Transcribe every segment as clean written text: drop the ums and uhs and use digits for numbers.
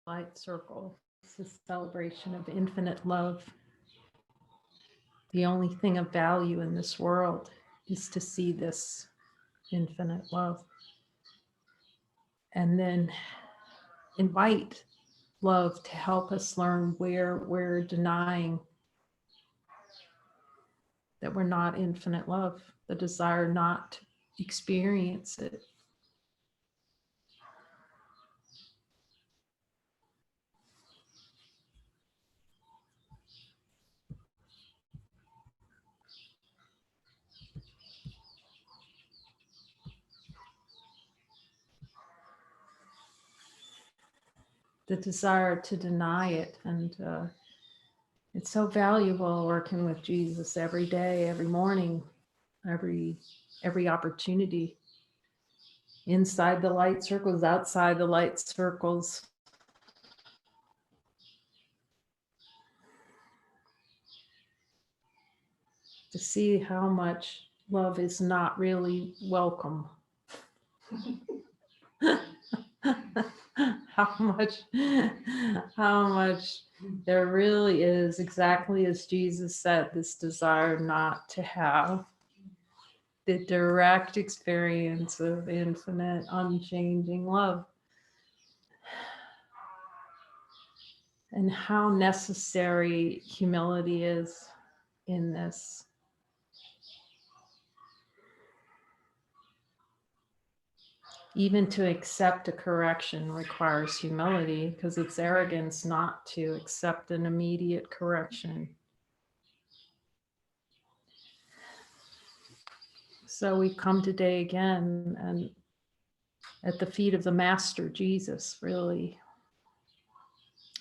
light circle. It's a celebration of infinite love. The only thing of value in this world is to see this infinite love. And then invite love to help us learn where we're denying that we're not infinite love, the desire not to experience it. The desire to deny it. And it's so valuable working with Jesus every day, every morning, every opportunity, inside the light circles, outside the light circles. To see how much love is not really welcome. how much there really is, exactly as Jesus said, this desire not to have the direct experience of infinite, unchanging love. And how necessary humility is in this. Even to accept a correction requires humility, because it's arrogance not to accept an immediate correction. So we come today again and at the feet of the Master Jesus, really,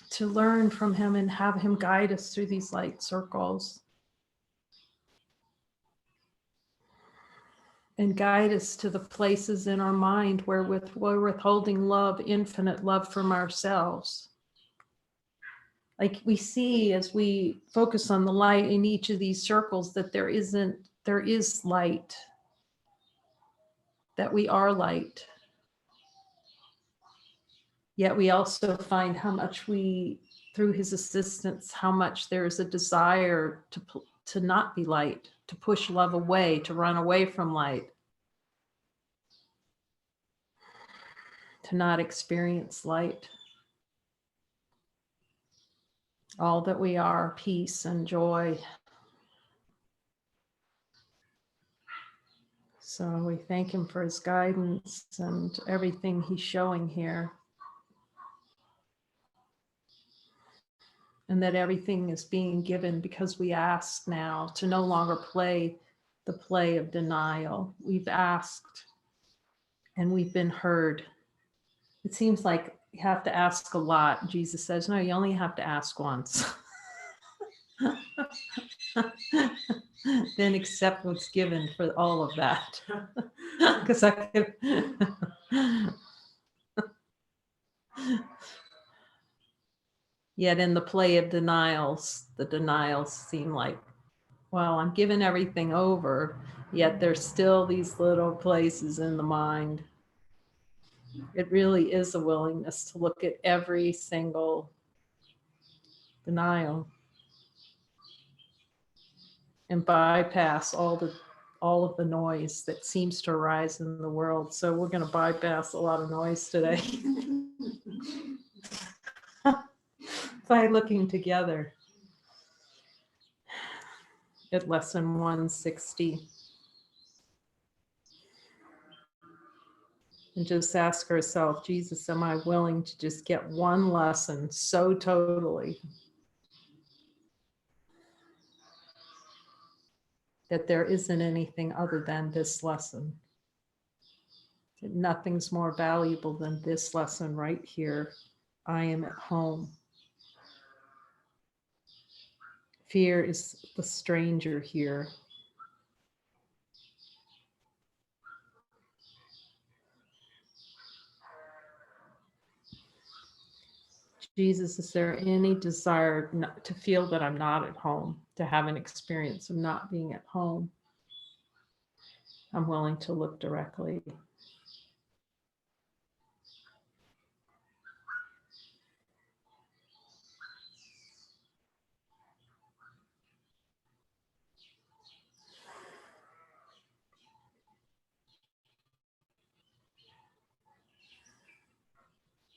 to learn from him and have him guide us through these light circles. And guide us to the places in our mind where we're withholding love, infinite love from ourselves. Like we see as we focus on the light in each of these circles that there is light, that we are light. Yet we also find how much through his assistance, how much there is a desire to not be light, to push love away, to run away from light, to not experience light. All that we are, peace and joy. So we thank him for his guidance and everything he's showing here. And that everything is being given because we ask now to no longer play the play of denial. We've asked and we've been heard. It seems like you have to ask a lot. Jesus says, no, you only have to ask once. Then accept what's given for all of that. Because I could. Yet in the play of denials, the denials seem like, well, I'm giving everything over, yet there's still these little places in the mind. It really is a willingness to look at every single denial and bypass all of the noise that seems to arise in the world. So we're going to bypass a lot of noise today by looking together at lesson 160. And just ask herself, Jesus, am I willing to just get one lesson so totally that there isn't anything other than this lesson? That nothing's more valuable than this lesson right here. I am at home. Fear is the stranger here. Jesus, is there any desire to feel that I'm not at home, to have an experience of not being at home? I'm willing to look directly.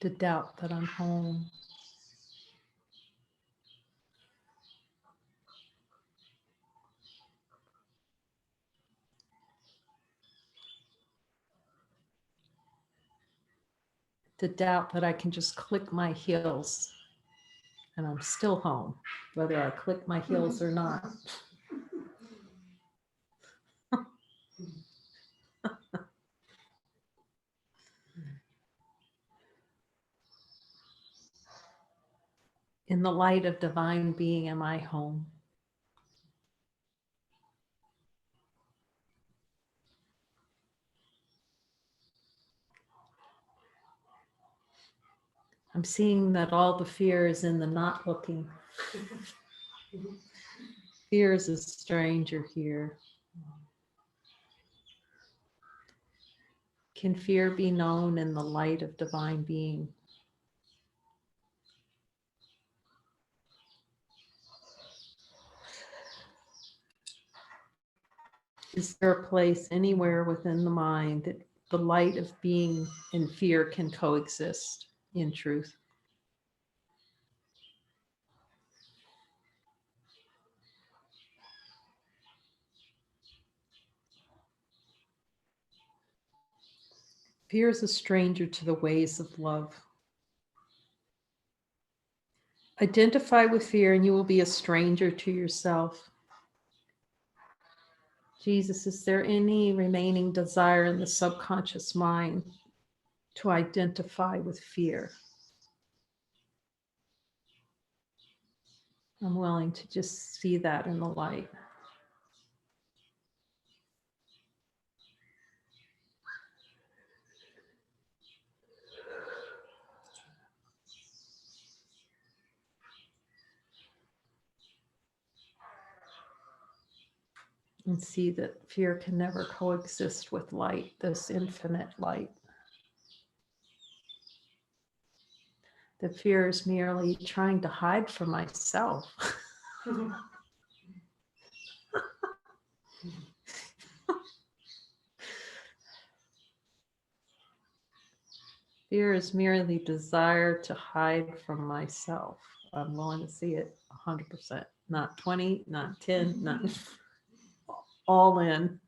The doubt that I'm home. The doubt that I can just click my heels and I'm still home, whether I click my heels or not. In the light of divine being, am I home? I'm seeing that all the fear is in the not looking. Fear is a stranger here. Can fear be known in the light of divine being? Is there a place anywhere within the mind that the light of being and fear can coexist in truth? Fear is a stranger to the ways of love. Identify with fear and you will be a stranger to yourself. Jesus, is there any remaining desire in the subconscious mind to identify with fear? I'm willing to just see that in the light. And see that fear can never coexist with light, this infinite light. That fear is merely trying to hide from myself. Fear is merely desire to hide from myself. I'm willing to see it 100%. Not 20, not 10, not all in.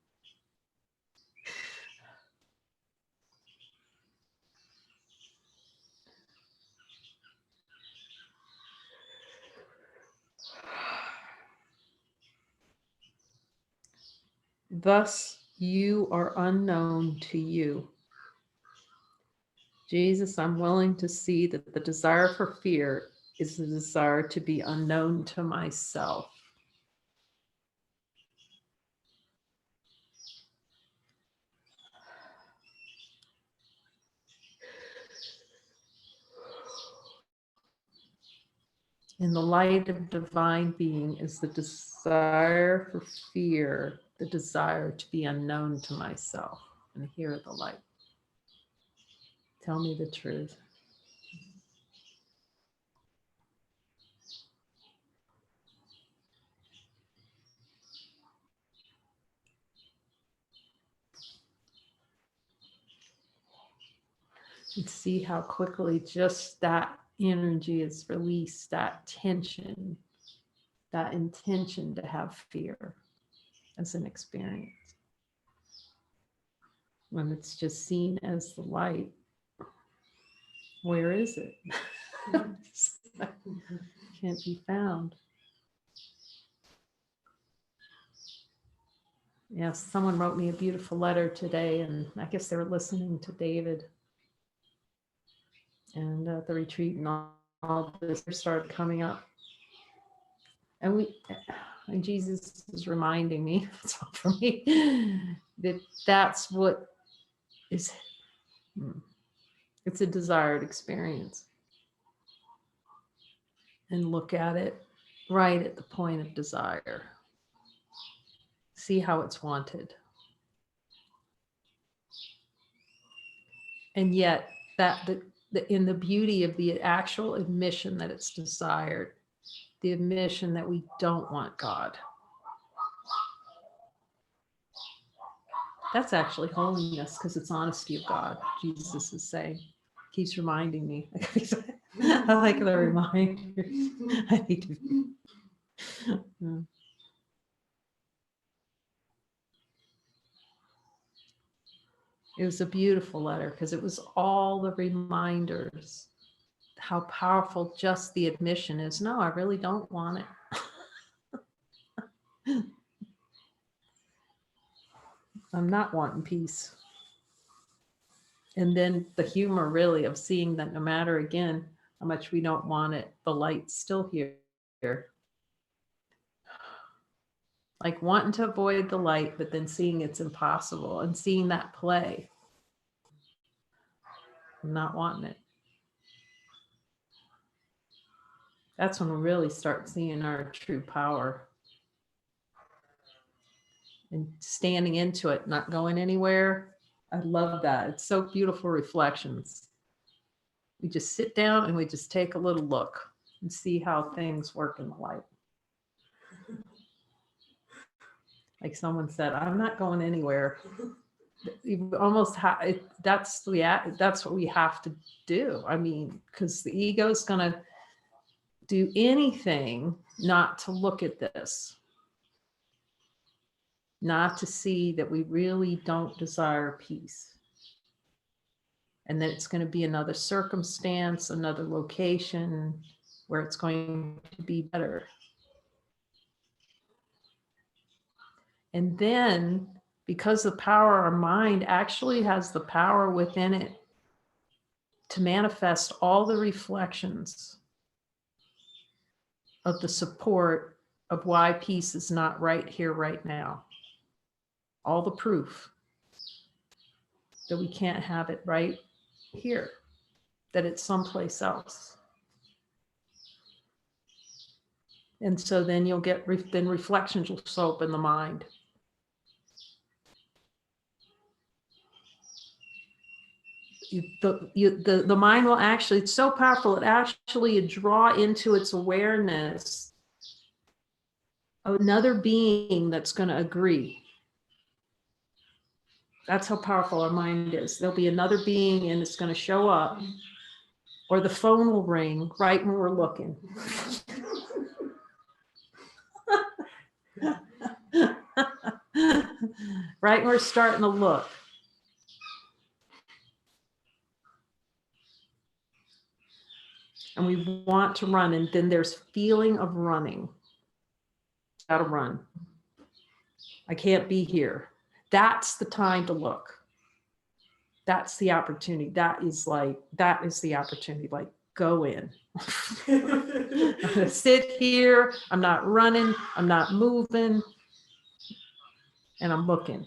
Thus, you are unknown to you. Jesus, I'm willing to see that the desire for fear is the desire to be unknown to myself. In the light of divine being is the desire for fear, the desire to be unknown to myself. And hear the light. Tell me the truth. And see how quickly just that energy is released, that tension, that intention to have fear as an experience. When it's just seen as the light, where is it? Can't be found. Yes, someone wrote me a beautiful letter today, and I guess they were listening to David. And the retreat and all this started coming up. And Jesus is reminding me, that's all for me, that that's what is, it's a desired experience. And look at it right at the point of desire. See how it's wanted. And yet that in the beauty of the actual admission that it's desired, the admission that we don't want God. That's actually holiness because it's honesty of God, Jesus is saying. Keeps reminding me. I like the reminders. I need to. Yeah. It was a beautiful letter because it was all the reminders how powerful just the admission is. No, I really don't want it. I'm not wanting peace. And then the humor really of seeing that no matter again how much we don't want it, the light's still here. Like wanting to avoid the light, but then seeing it's impossible and seeing that play. I'm not wanting it. That's when we really start seeing our true power and standing into it, not going anywhere. I love that. It's so beautiful reflections. We just sit down and we just take a little look and see how things work in the light. Like someone said, I'm not going anywhere. You almost have, that's what we have to do. I mean, because the ego's going to do anything not to look at this, not to see that we really don't desire peace. And that it's going to be another circumstance, another location where it's going to be better. And then, because the power, our mind actually has the power within it to manifest all the reflections of the support of why peace is not right here, right now. All the proof that we can't have it right here, that it's someplace else. And so then you'll get, then reflections will show up in the mind. The mind will actually, it's so powerful, it actually draw into its awareness another being that's going to agree. That's how powerful our mind is. There'll be another being and it's going to show up, or the phone will ring right when we're looking. Right when we're starting to look. And we want to run, and then there's feeling of running. Gotta run. I can't be here. That's the time to look. That's the opportunity. That is the opportunity. Like, go in. I'm gonna sit here. I'm not running. I'm not moving. And I'm looking.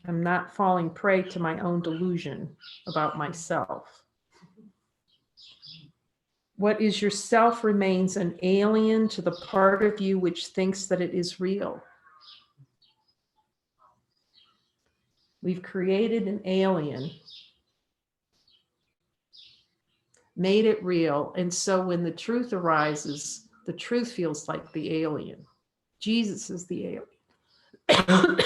I'm not falling prey to my own delusion about myself. What is yourself remains an alien to the part of you which thinks that it is real. We've created an alien, made it real, and so when the truth arises, the truth feels like the alien. Jesus is the alien.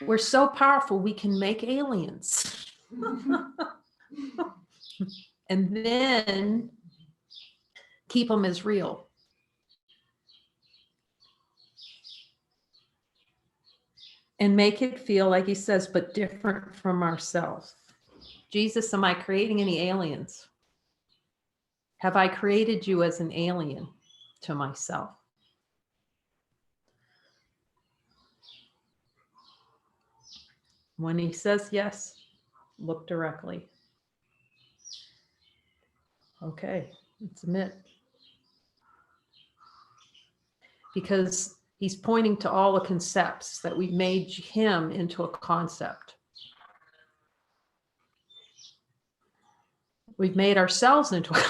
We're so powerful, we can make aliens. And then keep them as real. And make it feel, like he says, but different from ourselves. Jesus, am I creating any aliens? Have I created you as an alien to myself? When he says yes, look directly. Okay, let's admit. Because he's pointing to all the concepts that we've made him into a concept. We've made ourselves into a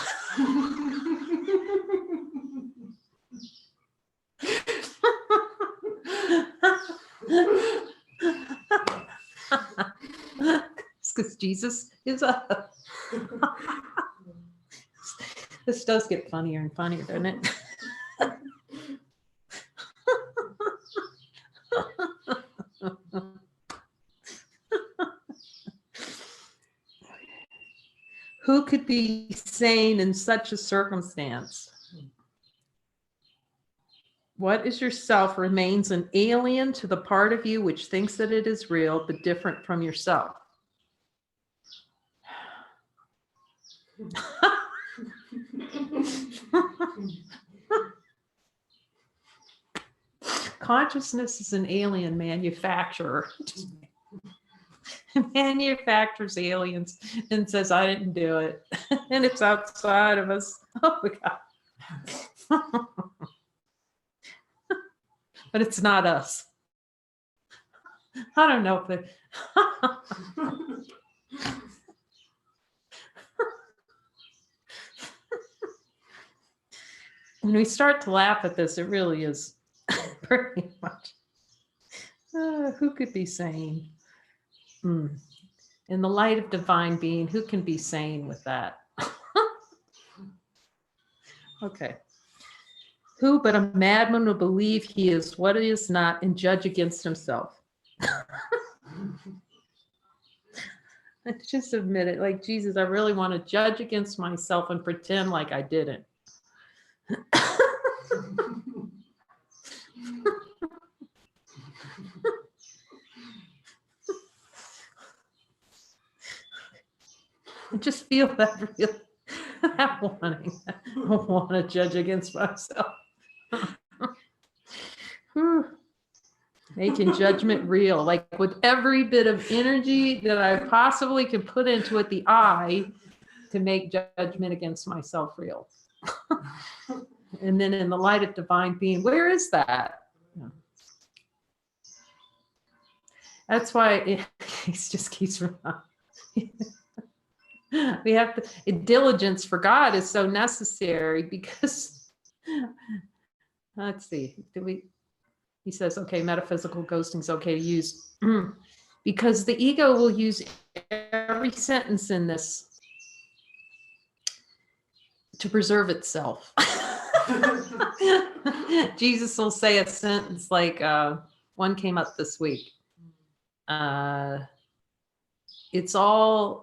because Jesus is a. This does get funnier and funnier, doesn't it? could be sane in such a circumstance? What is yourself remains an alien to the part of you which thinks that it is real, but different from yourself. Consciousness is an alien manufacturer. Manufactures aliens and says, I didn't do it. And it's outside of us. Oh my God. But it's not us. I don't know if it. When we start to laugh at this, it really is pretty much. Who could be sane? In the light of divine being, who can be sane with that? Okay. Who but a madman will believe he is what he is not and judge against himself? Just admit it. Like, Jesus, I really want to judge against myself and pretend like I didn't. I just feel that real. That wanting. I want to judge against myself. Making judgment real, like with every bit of energy that I possibly can put into it, the I, to make judgment against myself real. And then in the light of divine being, where is that? That's why it just keeps we have to, diligence for God is so necessary because, let's see, he says, okay, metaphysical ghosting is okay to use because the ego will use every sentence in this to preserve itself. Jesus will say a sentence like, one came up this week. It's all,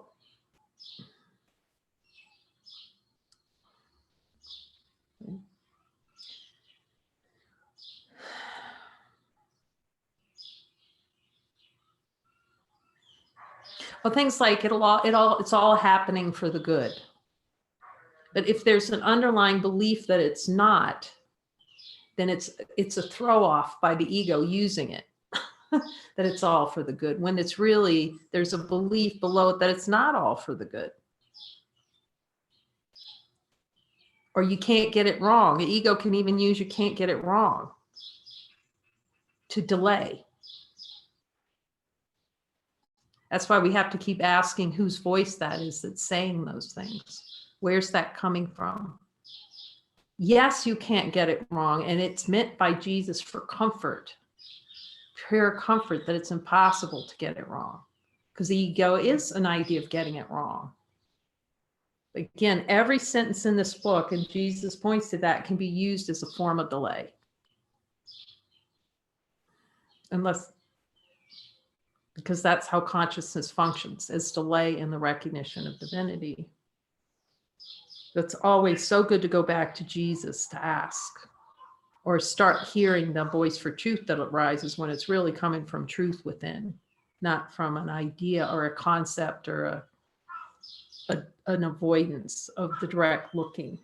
well, things like it's all happening for the good. But if there's an underlying belief that it's not, then it's a throw off by the ego using it, that it's all for the good, when it's really, there's a belief below it that it's not all for the good. Or you can't get it wrong. The ego can even use you can't get it wrong to delay. That's why we have to keep asking whose voice that is that's saying those things. Where's that coming from? Yes, you can't get it wrong. And it's meant by Jesus for comfort, pure comfort, that it's impossible to get it wrong. Because the ego is an idea of getting it wrong. Again, every sentence in this book, and Jesus points to that, can be used as a form of delay. Because that's how consciousness functions, as delay in the recognition of divinity. That's always so good to go back to Jesus to ask, or start hearing the voice for truth that arises when it's really coming from truth within, not from an idea or a concept or an avoidance of the direct looking.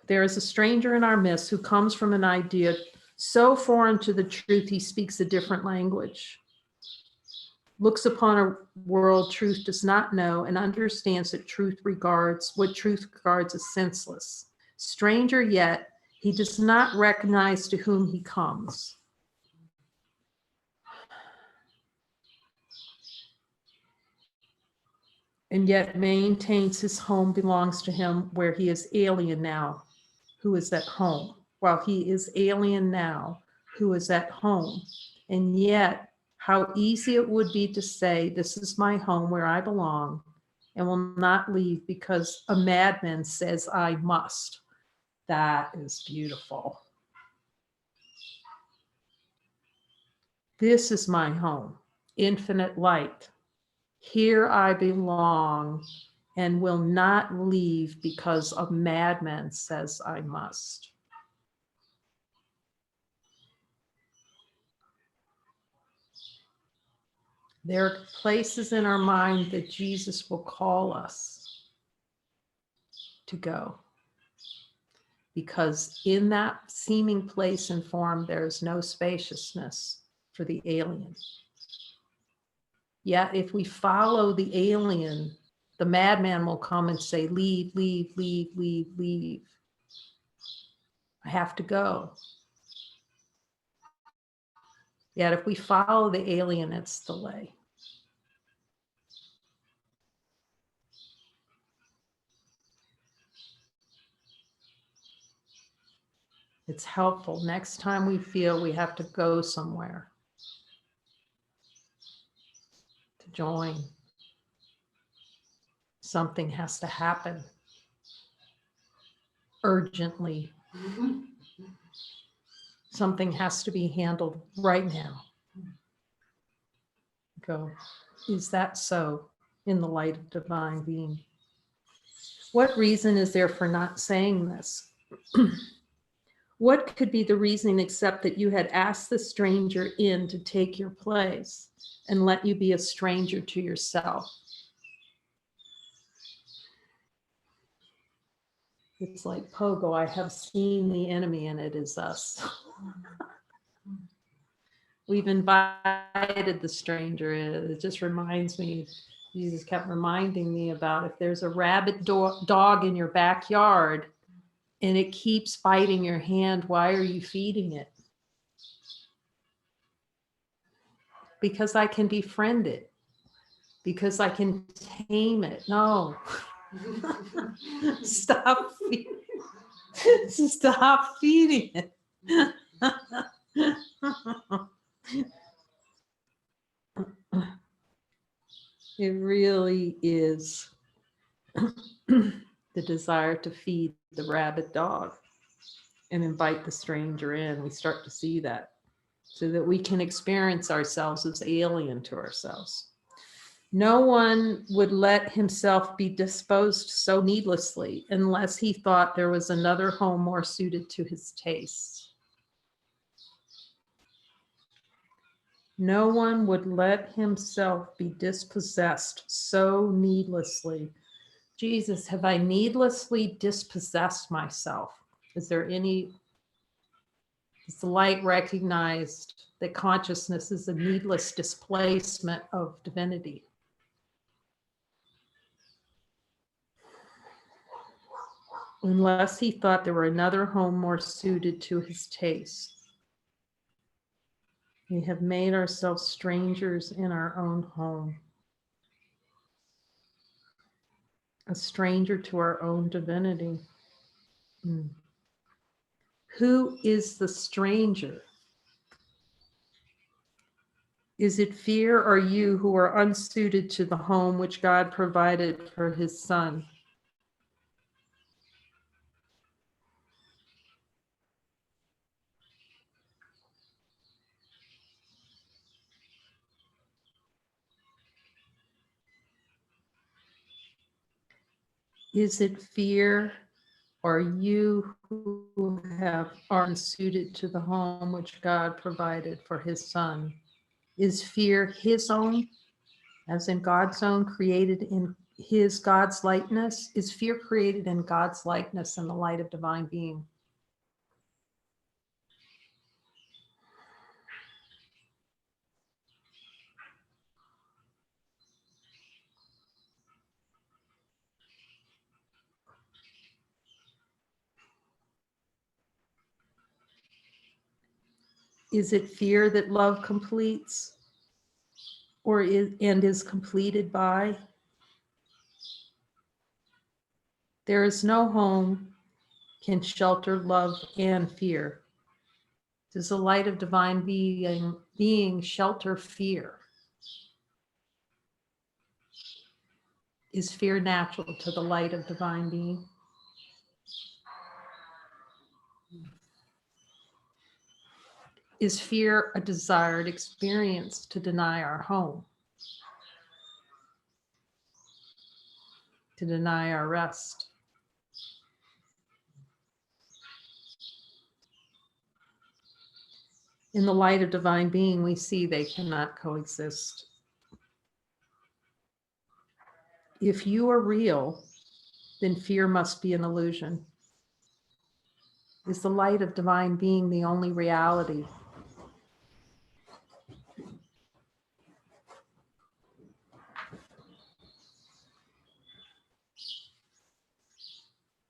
There is a stranger in our midst who comes from an idea so foreign to the truth he speaks a different language, looks upon a world truth does not know, and understands that truth regards as senseless. Stranger yet, he does not recognize to whom he comes. And yet maintains his home belongs to him, where he is alien now, who is at home. While he is alien now, who is at home. And yet, how easy it would be to say, this is my home where I belong, and will not leave because a madman says I must. That is beautiful. This is my home, infinite light. Here I belong and will not leave because a madman says I must. There are places in our mind that Jesus will call us to go, because in that seeming place and form, there's no spaciousness for the alien. Yet if we follow the alien, the madman will come and say, leave, leave, leave, leave, leave. I have to go. Yet if we follow the alien, it's delay. It's helpful. Next time we feel we have to go somewhere to join, something has to happen urgently. Something has to be handled right now. Go, is that so in the light of divine being? What reason is there for not saying this? What could be the reason except that you had asked the stranger in to take your place and let you be a stranger to yourself? It's like Pogo, I have seen the enemy and it is us. We've invited the stranger in. It just reminds me, Jesus kept reminding me about if there's a rabid dog in your backyard and it keeps biting your hand, why are you feeding it? Because I can befriend it. Because I can tame it. No. Stop feeding it. Stop feeding it. It really is the desire to feed the rabid dog and invite the stranger in. We start to see that so that we can experience ourselves as alien to ourselves. No one would let himself be disposed so needlessly unless he thought there was another home more suited to his tastes. No one would let himself be dispossessed so needlessly. Jesus, have I needlessly dispossessed myself? Is there any, is the light recognized that consciousness is a needless displacement of divinity? Unless he thought there were another home more suited to his taste. We have made ourselves strangers in our own home. A stranger to our own divinity. Who is the stranger? Is it fear or you who are unsuited to the home which God provided for his son? Is it fear or you who are unsuited to the home which God provided for his son? Is fear his own, as in God's own, created in his God's likeness? Is fear created in God's likeness and the light of divine being? Is it fear that love completes or is completed by? There is no home can shelter love and fear. Does the light of divine being shelter fear? Is fear natural to the light of divine being? Is fear a desired experience to deny our home? to deny our rest. In the light of divine being, we see they cannot coexist. If you are real, then fear must be an illusion. Is the light of divine being the only reality?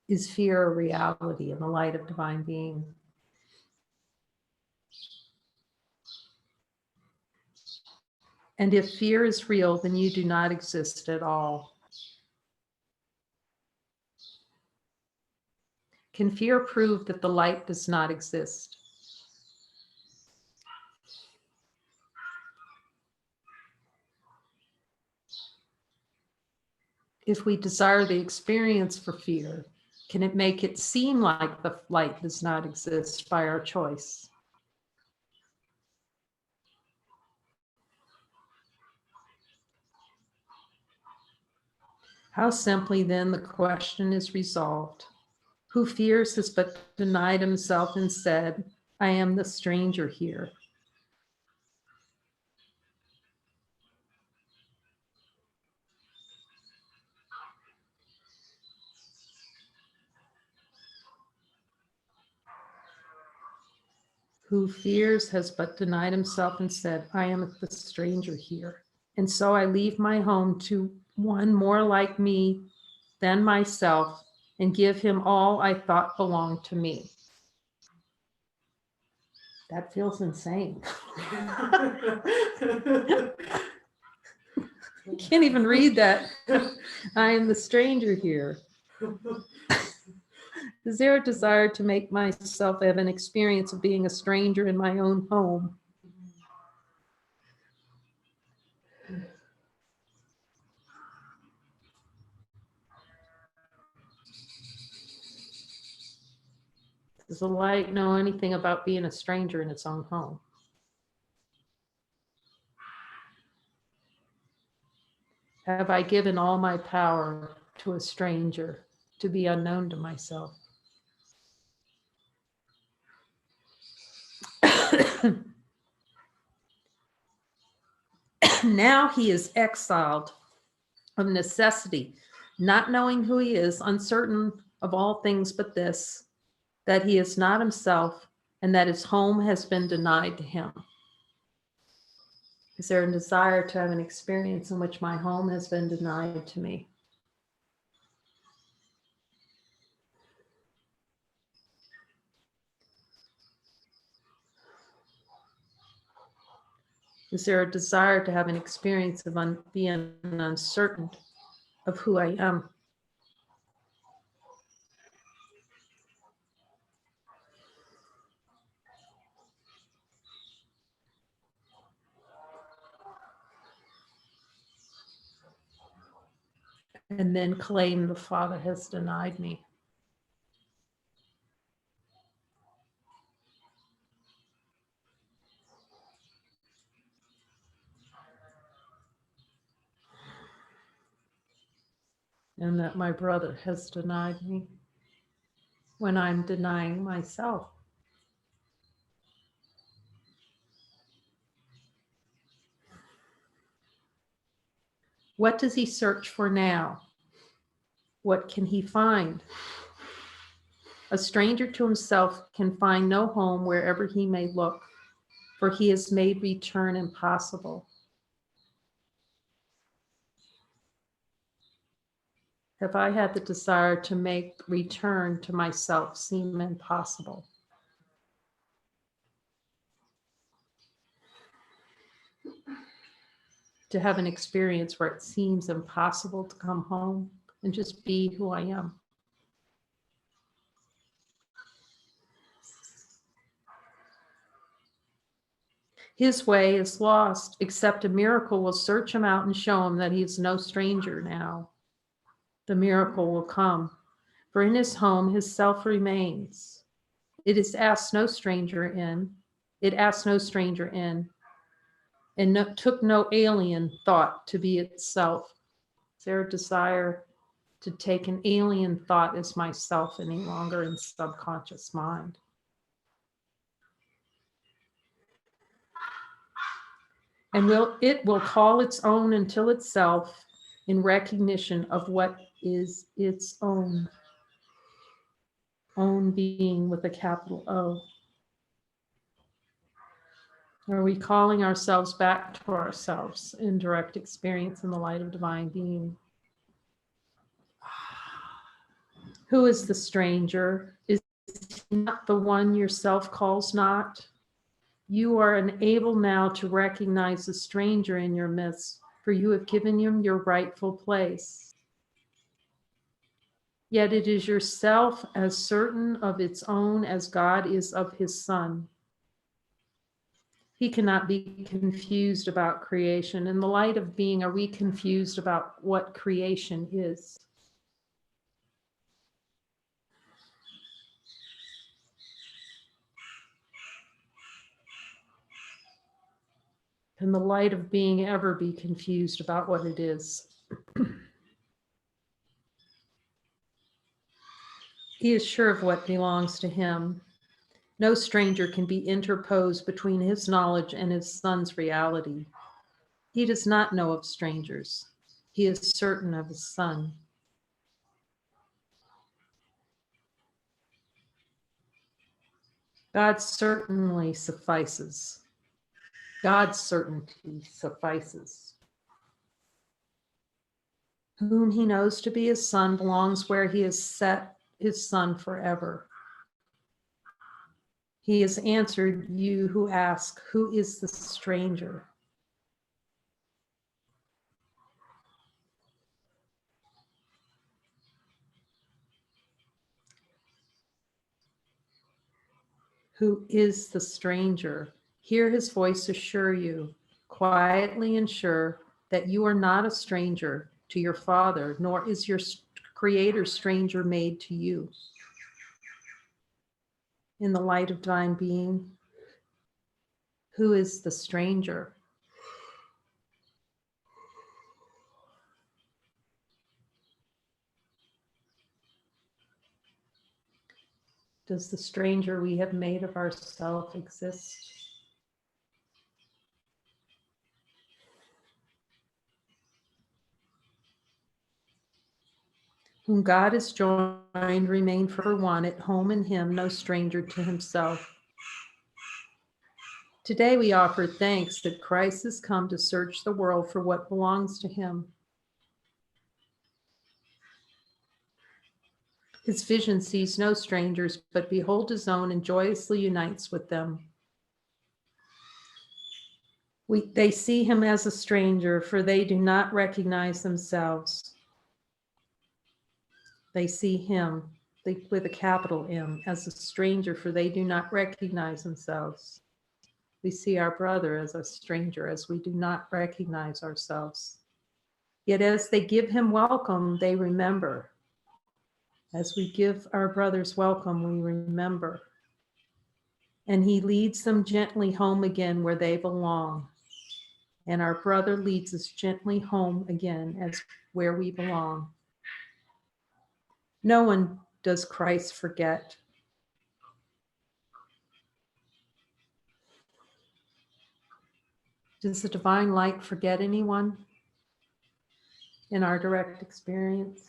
Is fear a reality in the light of divine being? And if fear is real, then you do not exist at all. Can fear prove that the light does not exist? If we desire the experience for fear, can it make it seem like the light does not exist by our choice? How simply then the question is resolved. Who fears has but denied himself and said, I am the stranger here. Who fears has but denied himself and said, I am the stranger here. And so I leave my home to one more like me than myself and give him all I thought belonged to me. That feels insane. I can't even read that. I am the stranger here. Is there a desire to make myself have an experience of being a stranger in my own home? Does the light know anything about being a stranger in its own home? Have I given all my power to a stranger to be unknown to myself? Now he is exiled of necessity, not knowing who he is, uncertain of all things but this, that he is not himself and that his home has been denied to him. Is there a desire to have an experience in which my home has been denied to me? Is there a desire to have an experience of being uncertain of who I am? And then claim the Father has denied me. And that my brother has denied me when I'm denying myself. What does he search for now? What can he find? A stranger to himself can find no home wherever he may look, for he has made return impossible. Have I had the desire to make return to myself seem impossible? To have an experience where it seems impossible to come home and just be who I am. His way is lost, except a miracle will search him out and show him that he is no stranger now. The miracle will come, for in his home his self remains. It is asked no stranger in. It asked no stranger in, and took no alien thought to be itself. Is there a desire to take an alien thought as myself any longer in subconscious mind. And it will call its own until itself in recognition of what is its own being with a capital O. Are we calling ourselves back to ourselves in direct experience in the light of divine being? Who is the stranger? Is he not the one yourself calls not? You are unable now to recognize the stranger in your midst, for you have given him your rightful place. Yet it is yourself as certain of its own as God is of his Son. He cannot be confused about creation. In the light of being, are we confused about what creation is? Can the light of being ever be confused about what it is? He is sure of what belongs to him. No stranger can be interposed between his knowledge and his Son's reality. He does not know of strangers. He is certain of his Son. God certainly suffices. God's certainty suffices. Whom he knows to be his Son belongs where he has set his Son forever. He has answered you who ask, who is the stranger? Who is the stranger? Hear his voice assure you, quietly and sure, that you are not a stranger to your Father, nor is your Creator stranger made to you. In the light of divine being, who is the stranger? Does the stranger we have made of ourselves exist? Whom God has joined, remain forever one, at home in him, no stranger to himself. Today we offer thanks that Christ has come to search the world for what belongs to him. His vision sees no strangers, but beholds his own and joyously unites with them. They see him as a stranger, for they do not recognize themselves. They see him, with a capital M, as a stranger, for they do not recognize themselves. We see our brother as a stranger, as we do not recognize ourselves. Yet as they give him welcome, they remember. As we give our brothers welcome, we remember. And he leads them gently home again where they belong. And our brother leads us gently home again as where we belong. No one does Christ forget. Does the divine light forget anyone in our direct experience?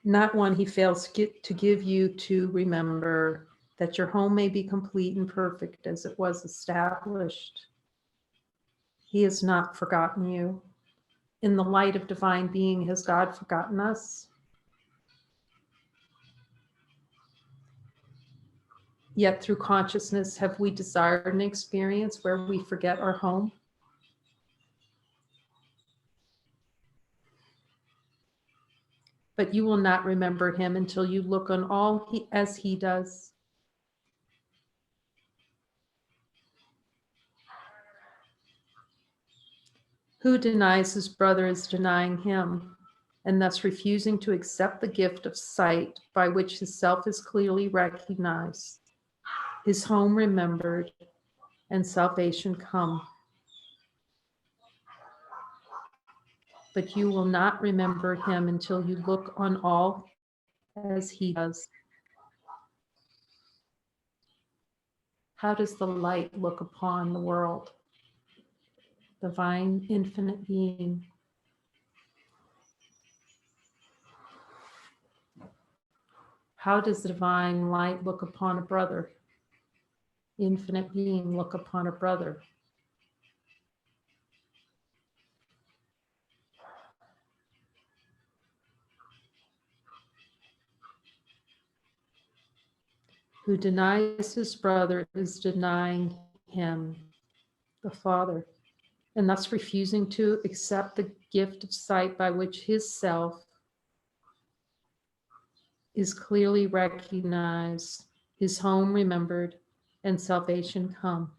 Not one he fails to give you to remember, that your home may be complete and perfect as it was established. He has not forgotten you. In the light of divine being, has God forgotten us? Yet through consciousness, have we desired an experience where we forget our home? But you will not remember him until you look on all as he does. Who denies his brother is denying him, and thus refusing to accept the gift of sight by which his self is clearly recognized, his home remembered, and salvation come. but you will not remember him until you look on all as he does. How does the light look upon the world? Divine infinite being. How does the divine light look upon a brother? Infinite being look upon a brother. Who denies his brother is denying him, the Father, and thus refusing to accept the gift of sight by which his self is clearly recognized, his home remembered, and salvation come.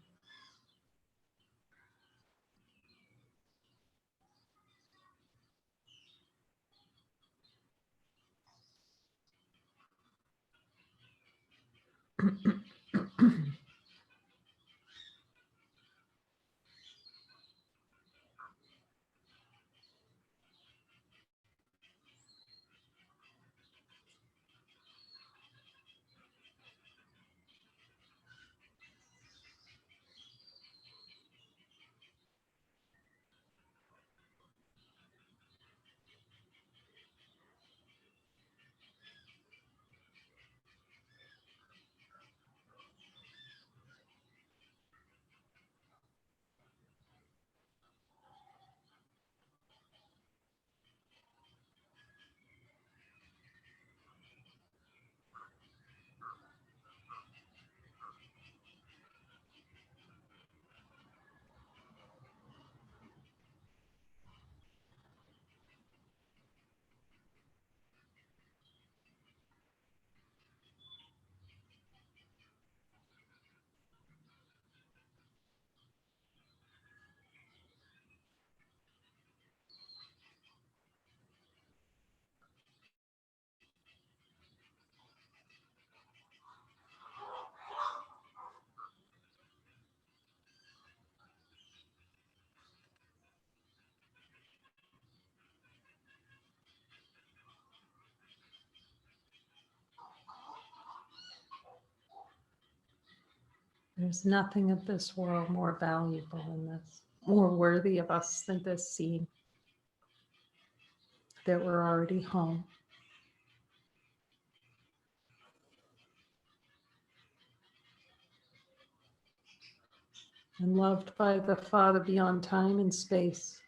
There's nothing of this world more valuable than this, more worthy of us than this scene, that we're already home and loved by the Father beyond time and space.